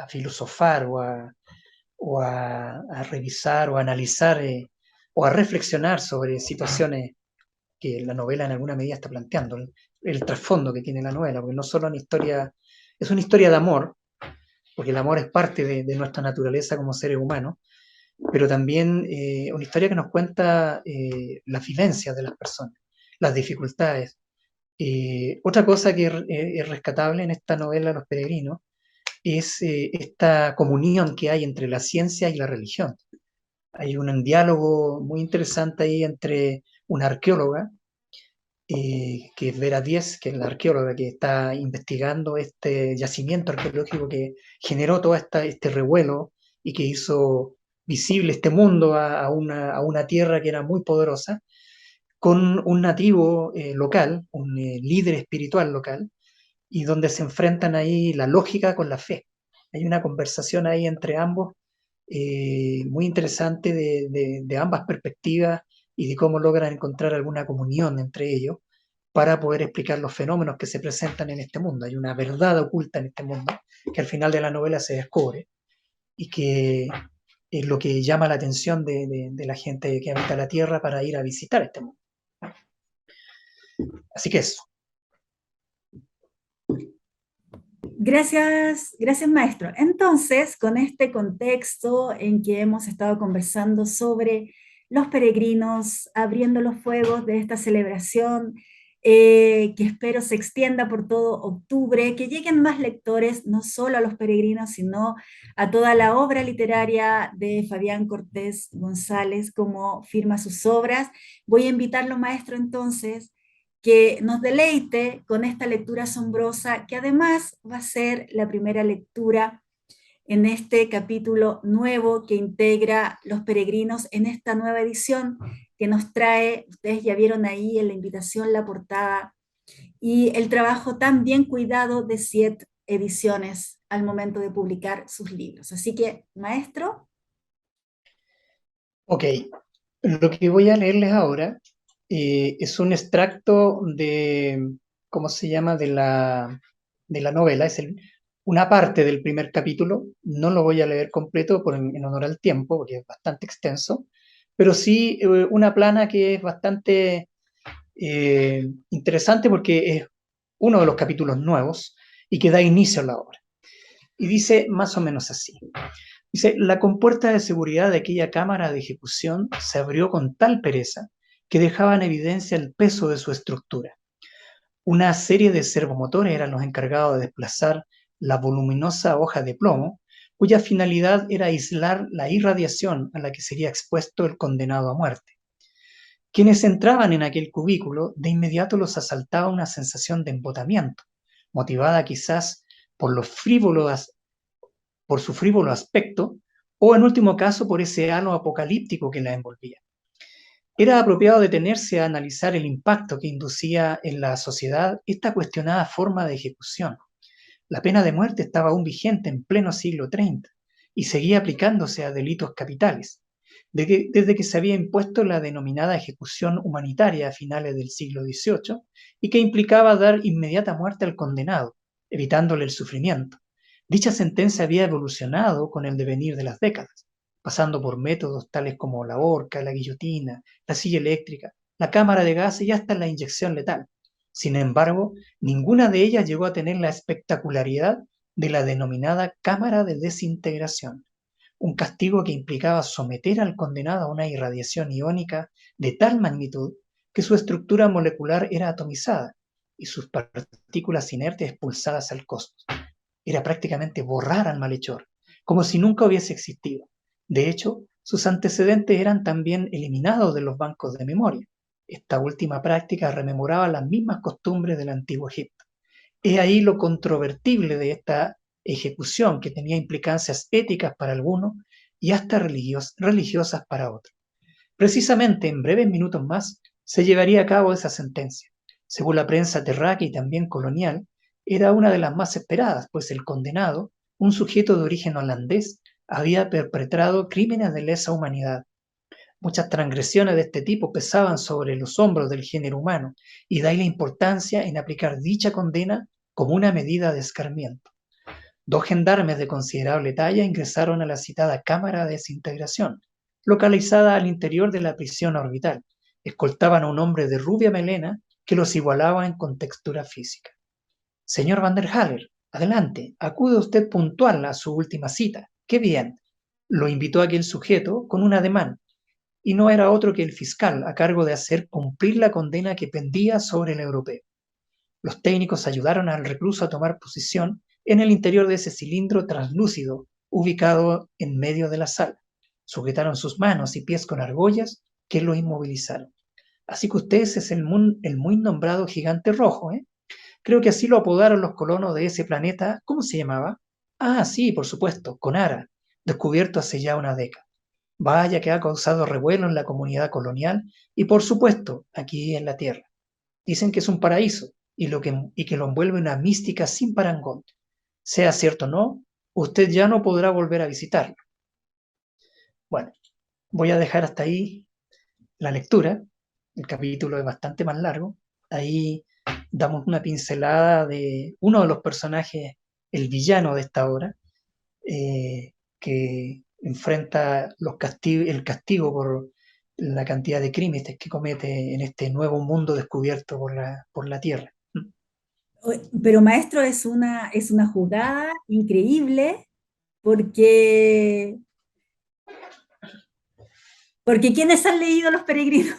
filosofar a revisar o a analizar o a reflexionar sobre situaciones que la novela en alguna medida está planteando, el trasfondo que tiene la novela, porque no solo una historia, es una historia de amor, porque el amor es parte de nuestra naturaleza como seres humanos, pero también una historia que nos cuenta las vivencias de las personas, las dificultades. Otra cosa que es rescatable en esta novela Los Peregrinos es esta comunión que hay entre la ciencia y la religión. Hay un diálogo muy interesante ahí entre una arqueóloga, que es Vera Díez, que es la arqueóloga que está investigando este yacimiento arqueológico que generó todo este revuelo y que hizo visible este mundo a una tierra que era muy poderosa, con un nativo local, un líder espiritual local, y donde se enfrentan ahí la lógica con la fe. Hay una conversación ahí entre ambos muy interesante de ambas perspectivas y de cómo logran encontrar alguna comunión entre ellos para poder explicar los fenómenos que se presentan en este mundo. Hay una verdad oculta en este mundo que al final de la novela se descubre y que es lo que llama la atención de la gente que habita la Tierra para ir a visitar este mundo. Así que eso. Gracias, gracias maestro. Entonces, con este contexto en que hemos estado conversando sobre los peregrinos, abriendo los fuegos de esta celebración, que espero se extienda por todo octubre, que lleguen más lectores, no solo a los peregrinos, sino a toda la obra literaria de Fabián Cortés González, como firma sus obras. Voy a invitarlo, maestro, entonces que nos deleite con esta lectura asombrosa, que además va a ser la primera lectura en este capítulo nuevo que integra Los Peregrinos en esta nueva edición que nos trae, ustedes ya vieron ahí en la invitación la portada y el trabajo tan bien cuidado de 7 ediciones al momento de publicar sus libros. Así que, maestro. Ok, lo que voy a leerles ahora es un extracto ¿cómo se llama?, de la novela. Una parte del primer capítulo. No lo voy a leer completo en honor al tiempo, porque es bastante extenso, pero sí una plana que es bastante interesante porque es uno de los capítulos nuevos y que da inicio a la obra. Y dice más o menos así. Dice: la compuerta de seguridad de aquella cámara de ejecución se abrió con tal pereza que dejaba en evidencia el peso de su estructura. Una serie de servomotores eran los encargados de desplazar la voluminosa hoja de plomo, cuya finalidad era aislar la irradiación a la que sería expuesto el condenado a muerte. Quienes entraban en aquel cubículo, de inmediato los asaltaba una sensación de embotamiento, motivada quizás por por su frívolo aspecto, o en último caso por ese halo apocalíptico que la envolvía. Era apropiado detenerse a analizar el impacto que inducía en la sociedad esta cuestionada forma de ejecución. La pena de muerte estaba aún vigente en pleno siglo XX y seguía aplicándose a delitos capitales, desde que se había impuesto la denominada ejecución humanitaria a finales del siglo XVIII y que implicaba dar inmediata muerte al condenado, evitándole el sufrimiento. Dicha sentencia había evolucionado con el devenir de las décadas, pasando por métodos tales como la horca, la guillotina, la silla eléctrica, la cámara de gas y hasta la inyección letal. Sin embargo, ninguna de ellas llegó a tener la espectacularidad de la denominada cámara de desintegración, un castigo que implicaba someter al condenado a una irradiación iónica de tal magnitud que su estructura molecular era atomizada y sus partículas inertes expulsadas al cosmos. Era prácticamente borrar al malhechor, como si nunca hubiese existido. De hecho, sus antecedentes eran también eliminados de los bancos de memoria. Esta última práctica rememoraba las mismas costumbres del antiguo Egipto. He ahí lo controvertible de esta ejecución, que tenía implicancias éticas para algunos y hasta religiosas para otros. Precisamente en breves minutos más se llevaría a cabo esa sentencia. Según la prensa terráquea y también colonial, era una de las más esperadas, pues el condenado, un sujeto de origen holandés, había perpetrado crímenes de lesa humanidad. Muchas transgresiones de este tipo pesaban sobre los hombros del género humano, y de ahí la importancia en aplicar dicha condena como una medida de escarmiento. 2 gendarmes de considerable talla ingresaron a la citada cámara de desintegración, localizada al interior de la prisión orbital. Escoltaban a un hombre de rubia melena que los igualaba en contextura física. Señor Van der Haller, adelante, acude usted puntual a su última cita. ¡Qué bien! Lo invitó aquel sujeto con un ademán, y no era otro que el fiscal a cargo de hacer cumplir la condena que pendía sobre el europeo. Los técnicos ayudaron al recluso a tomar posición en el interior de ese cilindro translúcido ubicado en medio de la sala. Sujetaron sus manos y pies con argollas que lo inmovilizaron. Así que usted es el muy nombrado gigante rojo, ¿eh? Creo que así lo apodaron los colonos de ese planeta. ¿Cómo se llamaba? Ah, sí, por supuesto, Conara, descubierto hace ya una década. Vaya que ha causado revuelo en la comunidad colonial y, por supuesto, aquí en la Tierra. Dicen que es un paraíso y que lo envuelve una mística sin parangón. Sea cierto o no, usted ya no podrá volver a visitarlo. Bueno, voy a dejar hasta ahí la lectura. El capítulo es bastante más largo. Ahí damos una pincelada de uno de los personajes, el villano de esta obra, que enfrenta el castigo por la cantidad de crímenes que comete en este nuevo mundo descubierto por la Tierra. Pero maestro, es una jugada increíble porque, porque quienes han leído Los Peregrinos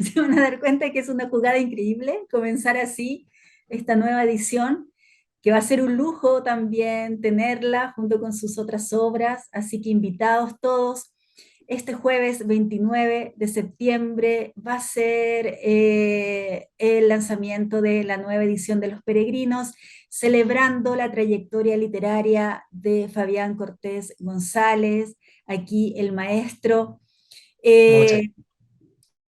se van a dar cuenta que es una jugada increíble comenzar así esta nueva edición, que va a ser un lujo también tenerla junto con sus otras obras, así que invitados todos. Este jueves 29 de septiembre va a ser el lanzamiento de la nueva edición de Los Peregrinos, celebrando la trayectoria literaria de Fabián Cortés González, aquí el maestro. Muchas Eh,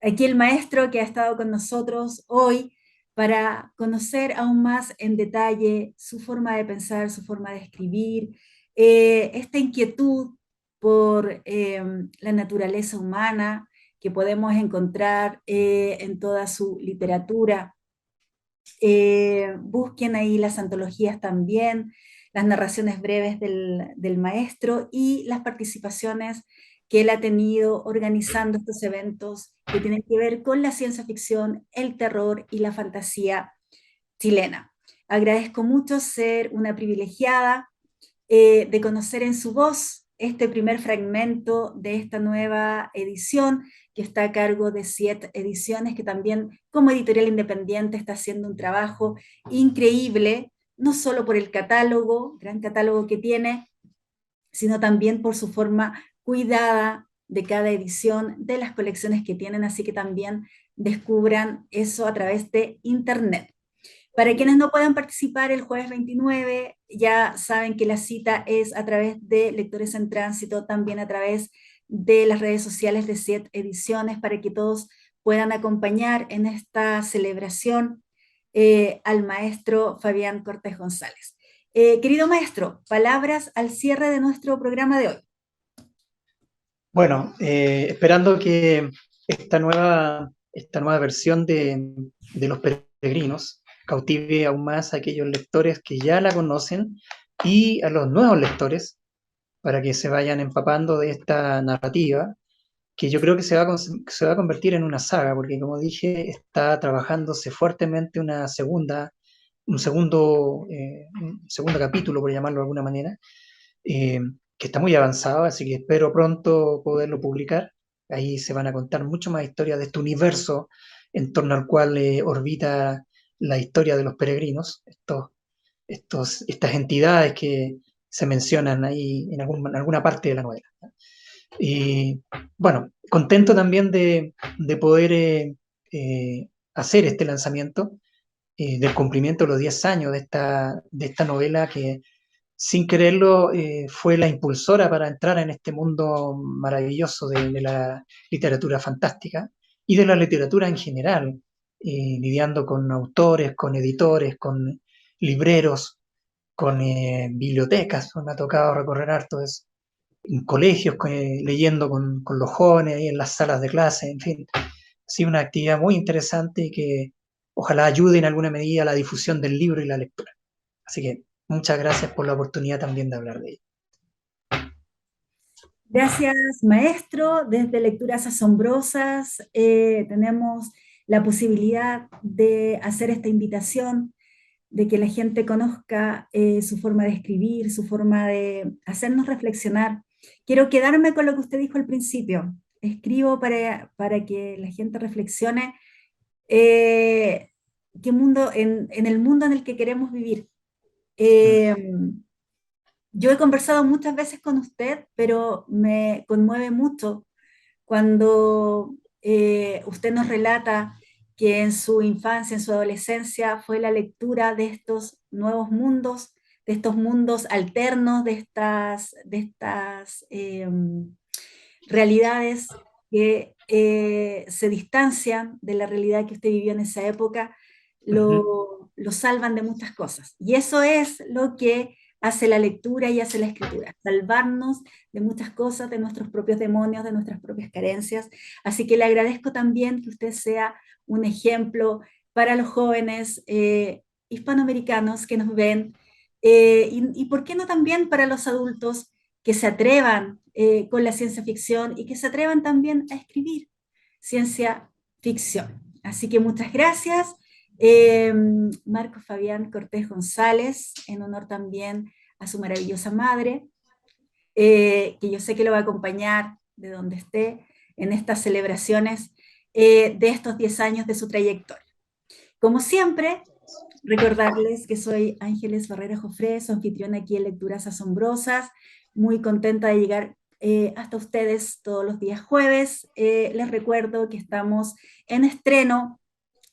Aquí el maestro que ha estado con nosotros hoy para conocer aún más en detalle su forma de pensar, su forma de escribir, esta inquietud por la naturaleza humana que podemos encontrar en toda su literatura. Busquen ahí las antologías también, las narraciones breves del maestro y las participaciones que él ha tenido organizando estos eventos que tienen que ver con la ciencia ficción, el terror y la fantasía chilena. Agradezco mucho ser una privilegiada de conocer en su voz este primer fragmento de esta nueva edición que está a cargo de Siete Ediciones, que también como editorial independiente está haciendo un trabajo increíble, no solo por el catálogo, gran catálogo que tiene, sino también por su forma cuidada de cada edición, de las colecciones que tienen, así que también descubran eso a través de Internet. Para quienes no puedan participar el jueves 29, ya saben que la cita es a través de Lectores en Tránsito, también a través de las redes sociales de 7 Ediciones para que todos puedan acompañar en esta celebración al maestro Fabián Cortés González. Querido maestro, palabras al cierre de nuestro programa de hoy. Bueno, esperando que esta nueva versión de Los Peregrinos cautive aún más a aquellos lectores que ya la conocen y a los nuevos lectores para que se vayan empapando de esta narrativa que yo creo que se va a convertir en una saga, porque como dije, está trabajándose fuertemente un segundo capítulo, por llamarlo de alguna manera, que está muy avanzado, así que espero pronto poderlo publicar. Ahí se van a contar mucho más historias de este universo en torno al cual orbita la historia de los peregrinos, estas entidades que se mencionan ahí en alguna parte de la novela. Y bueno, contento también de poder hacer este lanzamiento del cumplimiento de los 10 años de esta novela que sin quererlo fue la impulsora para entrar en este mundo maravilloso de la literatura fantástica y de la literatura en general, lidiando con autores, con editores, con libreros, con bibliotecas. Me ha tocado recorrer harto eso, en colegios, leyendo con los jóvenes y en las salas de clase, en fin. Ha sido una actividad muy interesante y que ojalá ayude en alguna medida a la difusión del libro y la lectura. Así que muchas gracias por la oportunidad también de hablar de ello. Gracias, maestro. Desde Lecturas Asombrosas tenemos la posibilidad de hacer esta invitación, de que la gente conozca su forma de escribir, su forma de hacernos reflexionar. Quiero quedarme con lo que usted dijo al principio. Escribo para que la gente reflexione en el mundo en el que queremos vivir. Yo he conversado muchas veces con usted, pero me conmueve mucho cuando usted nos relata que en su infancia, en su adolescencia, fue la lectura de estos nuevos mundos, de estos mundos alternos, de estas realidades que se distancian de la realidad que usted vivió en esa época, lo salvan de muchas cosas. Y eso es lo que hace la lectura y hace la escritura, salvarnos de muchas cosas, de nuestros propios demonios, de nuestras propias carencias. Así que le agradezco también que usted sea un ejemplo para los jóvenes hispanoamericanos que nos ven, y por qué no también para los adultos que se atrevan con la ciencia ficción y que se atrevan también a escribir ciencia ficción. Así que muchas gracias. Marco Fabián Cortés González, en honor también a su maravillosa madre, que yo sé que lo va a acompañar de donde esté en estas celebraciones de estos 10 años de su trayectoria. Como siempre, recordarles que soy Ángeles Barrera Jofré, su anfitriona aquí en Lecturas Asombrosas, muy contenta de llegar hasta ustedes todos los días jueves. Les recuerdo que estamos en estreno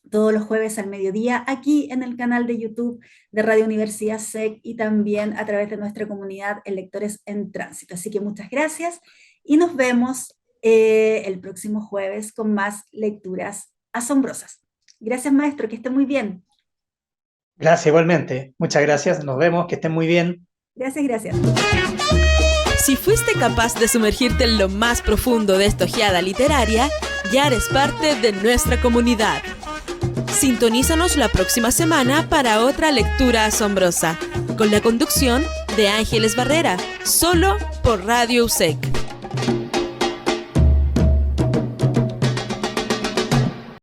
todos los jueves al mediodía, aquí en el canal de YouTube de Radio Universidad SEC y también a través de nuestra comunidad en Lectores en Tránsito. Así que muchas gracias y nos vemos el próximo jueves con más Lecturas Asombrosas. Gracias, maestro, que esté muy bien. Gracias, igualmente. Muchas gracias, nos vemos, que estén muy bien. Gracias, gracias. Si fuiste capaz de sumergirte en lo más profundo de esta ojeada literaria, ya eres parte de nuestra comunidad. Sintonízanos la próxima semana para otra lectura asombrosa, con la conducción de Ángeles Barrera, solo por Radio USEC.